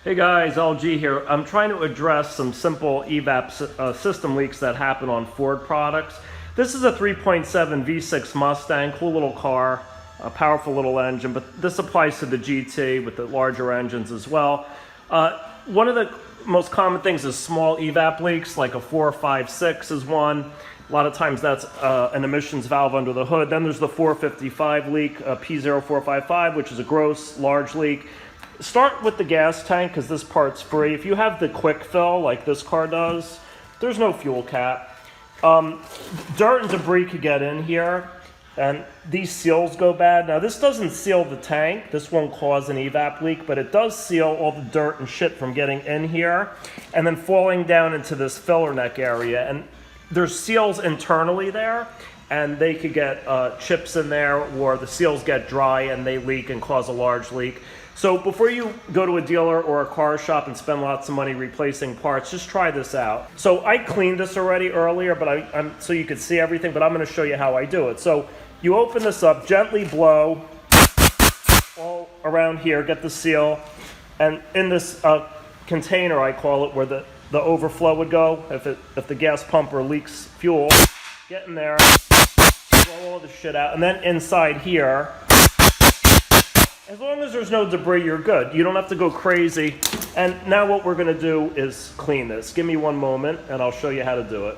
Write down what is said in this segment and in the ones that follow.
Hey guys, LG here. I'm trying to address some simple Evap system leaks that happen on Ford products. This is a 3.7 V6 Mustang, cool little car, a powerful little engine, but this applies to the GT with the larger engines as well. One of the most common things is small Evap leaks, like a 456 is one. A lot of times that's an emissions valve under the hood. Then there's the 455 leak, P0455, which is a gross, large leak. Start with the gas tank because this part's free. If you have the quick fill like this car does, there's no fuel cap. Dirt and debris could get in here and these seals go bad. Now this doesn't seal the tank. This won't cause an Evap leak, but it does seal all the dirt and shit from getting in here and then falling down into this filler neck area. And there's seals internally there and they could get chips in there, or the seals get dry and they leak and cause a large leak. So before you go to a dealer or a car shop and spend lots of money replacing parts, just try this out. So I cleaned this already earlier, but so you could see everything, but I'm going to show you how I do it. So you open this up, gently blow all around here, get the seal, and in this container, I call it, where the overflow would go, if the gas pumper leaks fuel, get in there, blow all the shit out, and then inside here, as long as there's no debris, you're good. You don't have to go crazy. And now what we're going to do is clean this. Give me one moment, and I'll show you how to do it.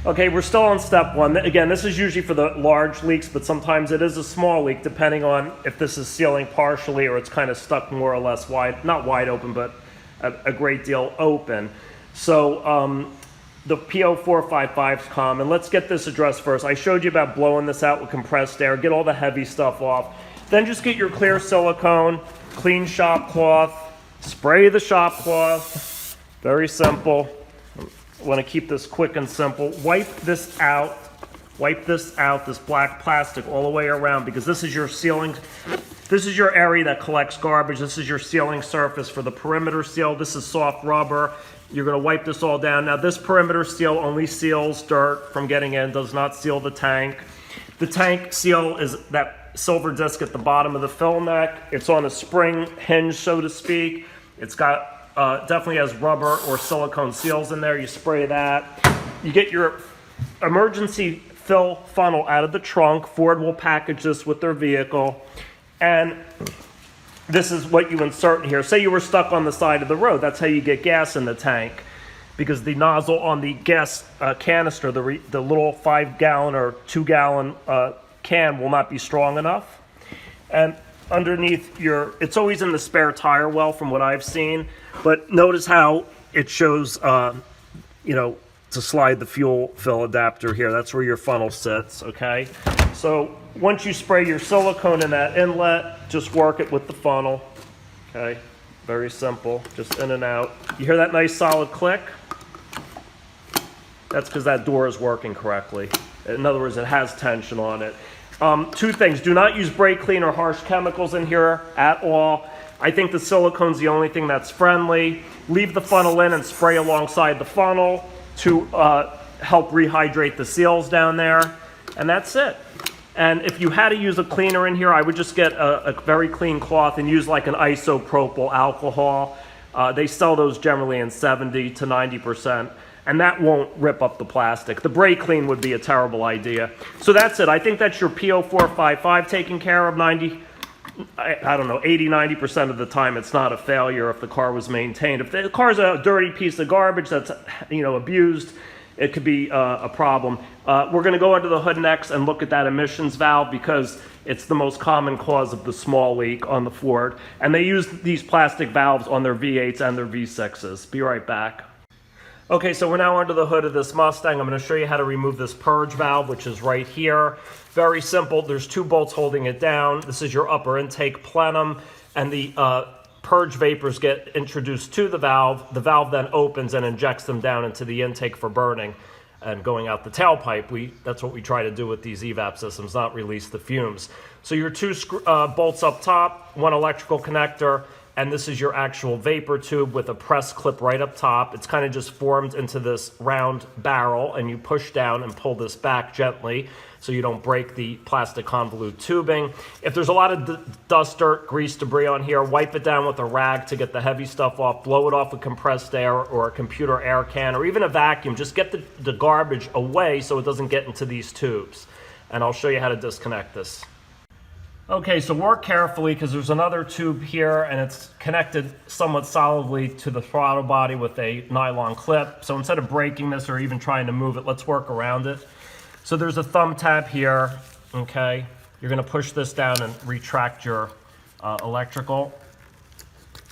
Okay, we're still on step one. Again, this is usually for the large leaks, but sometimes it is a small leak, depending on if this is sealing partially or it's kind of stuck more or less wide, not wide open, but a great deal open. So the P0455 is common. Let's get this addressed first. I showed you about blowing this out with compressed air. Get all the heavy stuff off. Then just get your clear silicone, clean shop cloth, spray the shop cloth. Very simple. I want to keep this quick and simple. Wipe this out, this black plastic all the way around, because this is your sealing. This is your area that collects garbage. This is your sealing surface for the perimeter seal. This is soft rubber. You're going to wipe this all down. Now this perimeter seal only seals dirt from getting in, does not seal the tank. The tank seal is that silver disc at the bottom of the fill neck. It's on a spring hinge, so to speak. It's got definitely has rubber or silicone seals in there. You spray that. You get your emergency fill funnel out of the trunk. Ford will package this with their vehicle. And this is what you insert in here. Say you were stuck on the side of the road. That's how you get gas in the tank, because the nozzle on the gas canister, the little 5-gallon or 2-gallon can will not be strong enough. And underneath it's always in the spare tire well from what I've seen, but notice how it shows, to slide the fuel fill adapter here. That's where your funnel sits, okay? So once you spray your silicone in that inlet, just work it with the funnel, okay? Very simple, just in and out. You hear that nice solid click? That's because that door is working correctly. In other words, it has tension on it. Two things. Do not use brake clean or harsh chemicals in here at all. I think the silicone's the only thing that's friendly. Leave the funnel in and spray alongside the funnel to help rehydrate the seals down there. And that's it. And if you had to use a cleaner in here, I would just get a very clean cloth and use like an isopropyl alcohol. They sell those generally in 70 to 90%. And that won't rip up the plastic. The brake clean would be a terrible idea. So that's it. I think that's your P0455 taken care of. 80, 90% of the time it's not a failure if the car was maintained. If the car's a dirty piece of garbage that's abused, it could be a problem. We're going to go under the hood next and look at that emissions valve, because it's the most common cause of the small leak on the Ford. And they use these plastic valves on their V8s and their V6s. Be right back. Okay, so we're now under the hood of this Mustang. I'm going to show you how to remove this purge valve, which is right here. Very simple. There's 2 bolts holding it down. This is your upper intake plenum, and the purge vapors get introduced to the valve. The valve then opens and injects them down into the intake for burning and going out the tailpipe. That's what we try to do with these Evap systems, not release the fumes. So your 2 bolts up top, 1 electrical connector, and this is your actual vapor tube with a press clip right up top. It's kind of just formed into this round barrel, and you push down and pull this back gently so you don't break the plastic convolute tubing. If there's a lot of dust, dirt, grease, debris on here, wipe it down with a rag to get the heavy stuff off, blow it off with compressed air or a computer air can, or even a vacuum. Just get the garbage away so it doesn't get into these tubes. And I'll show you how to disconnect this. Okay, so work carefully because there's another tube here and it's connected somewhat solidly to the throttle body with a nylon clip. So instead of breaking this or even trying to move it, let's work around it. So there's a thumb tab here, okay? You're gonna push this down and retract your electrical.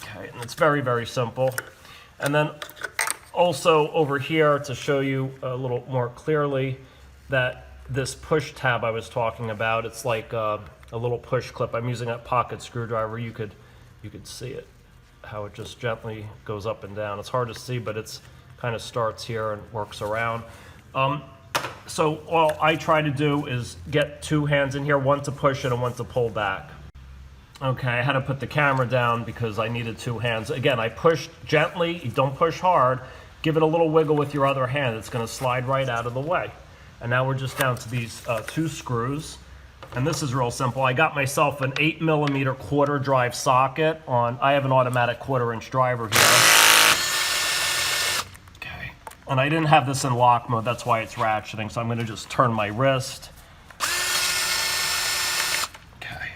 Okay, and it's very, very simple. And then also over here to show you a little more clearly that this push tab I was talking about, it's like a little push clip. I'm using a pocket screwdriver. You could see it, how it just gently goes up and down. It's hard to see, but it's kind of starts here and works around. So all I try to do is get two hands in here, one to push it and one to pull back. Okay, I had to put the camera down because I needed two hands. Again, I pushed gently, you don't push hard. Give it a little wiggle with your other hand. It's gonna slide right out of the way. And now we're just down to these two screws. And this is real simple. I got myself an 8mm quarter drive socket on, I have an automatic 1/4-inch driver here. Okay. And I didn't have this in lock mode, that's why it's ratcheting. So I'm gonna just turn my wrist. Okay.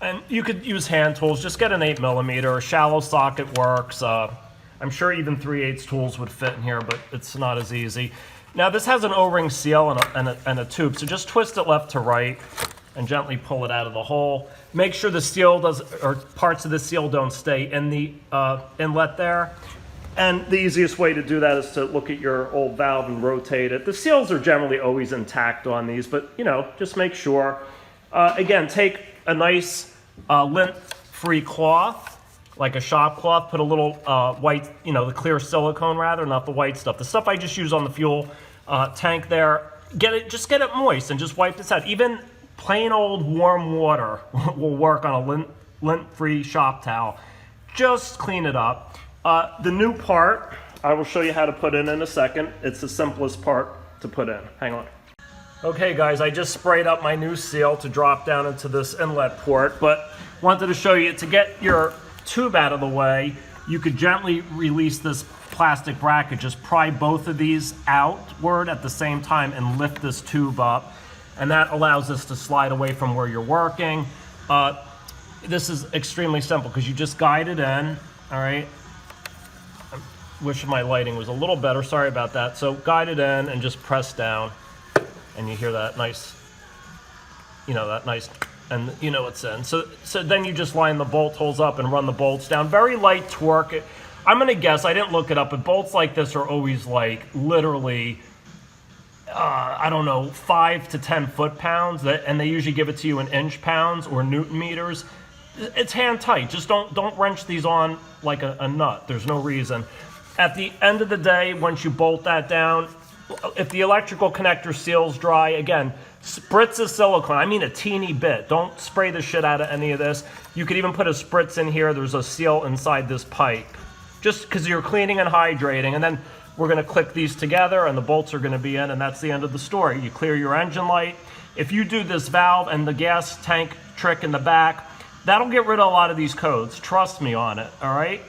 And you could use hand tools, just get an 8mm, a shallow socket works. I'm sure even 3/8 tools would fit in here, but it's not as easy. Now this has an O-ring seal and a tube, so just twist it left to right and gently pull it out of the hole. Make sure the seal or parts of the seal don't stay in the inlet there. And the easiest way to do that is to look at your old valve and rotate it. The seals are generally always intact on these, but you know, just make sure. Again, take a nice lint-free cloth, like a shop cloth, put a little white, you know, the clear silicone rather, not the white stuff. The stuff I just use on the fuel tank there, just get it moist and just wipe this out. Even plain old warm water will work on a lint-free shop towel. Just clean it up. The new part, I will show you how to put in a second. It's the simplest part to put in. Hang on. Okay guys, I just sprayed up my new seal to drop down into this inlet port, but wanted to show you to get your tube out of the way, you could gently release this plastic bracket. Just pry both of these outward at the same time and lift this tube up. And that allows this to slide away from where you're working. This is extremely simple because you just guide it in, all right? I wish my lighting was a little better, sorry about that. So guide it in and just press down and you hear that nice, you know, that nice, and you know it's in. So then you just line the bolt holes up and run the bolts down. Very light torque. I'm gonna guess, I didn't look it up, but bolts like this are always like literally, I don't know, 5 to 10 foot-pounds, and they usually give it to you in inch-pounds or Newton meters. It's hand tight. Just don't wrench these on like a nut. There's no reason. At the end of the day, once you bolt that down, if the electrical connector seal's dry, again, spritz of silicone. I mean a teeny bit. Don't spray the shit out of any of this. You could even put a spritz in here. There's a seal inside this pipe. Just because you're cleaning and hydrating. And then we're going to click these together and the bolts are going to be in, and that's the end of the story. You clear your engine light. If you do this valve and the gas tank trick in the back, that'll get rid of a lot of these codes. Trust me on it, all right?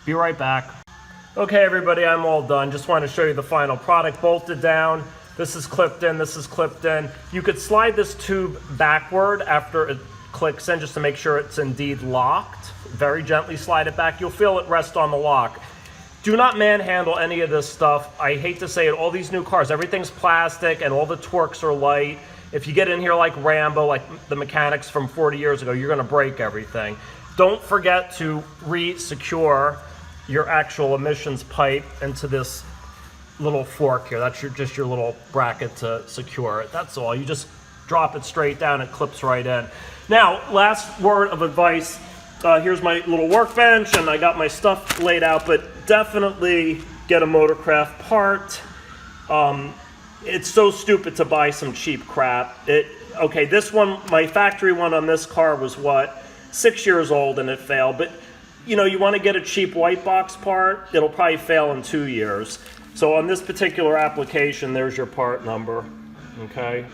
Be right back. Okay, everybody, I'm all done. Just want to show you the final product. Bolted down. This is clipped in, this is clipped in. You could slide this tube backward after it clicks in just to make sure it's indeed locked. Very gently slide it back. You'll feel it rest on the lock. Do not manhandle any of this stuff. I hate to say it, all these new cars, everything's plastic and all the torques are light. If you get in here like Rambo, like the mechanics from 40 years ago, you're gonna break everything. Don't forget to re-secure your actual emissions pipe into this little fork here. That's just your little bracket to secure it. That's all. You just drop it straight down, it clips right in. Now, last word of advice. Here's my little workbench and I got my stuff laid out, but definitely get a Motorcraft part. It's so stupid to buy some cheap crap. Okay, this one, my factory one on this car was what? 6 years old and it failed. But you know, you want to get a cheap white box part, it'll probably fail in 2 years. So on this particular application, there's your part number. Okay,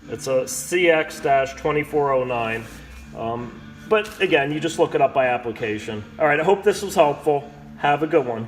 it's a CX-2409. But again, you just look it up by application. All right, I hope this was helpful. Have a good one.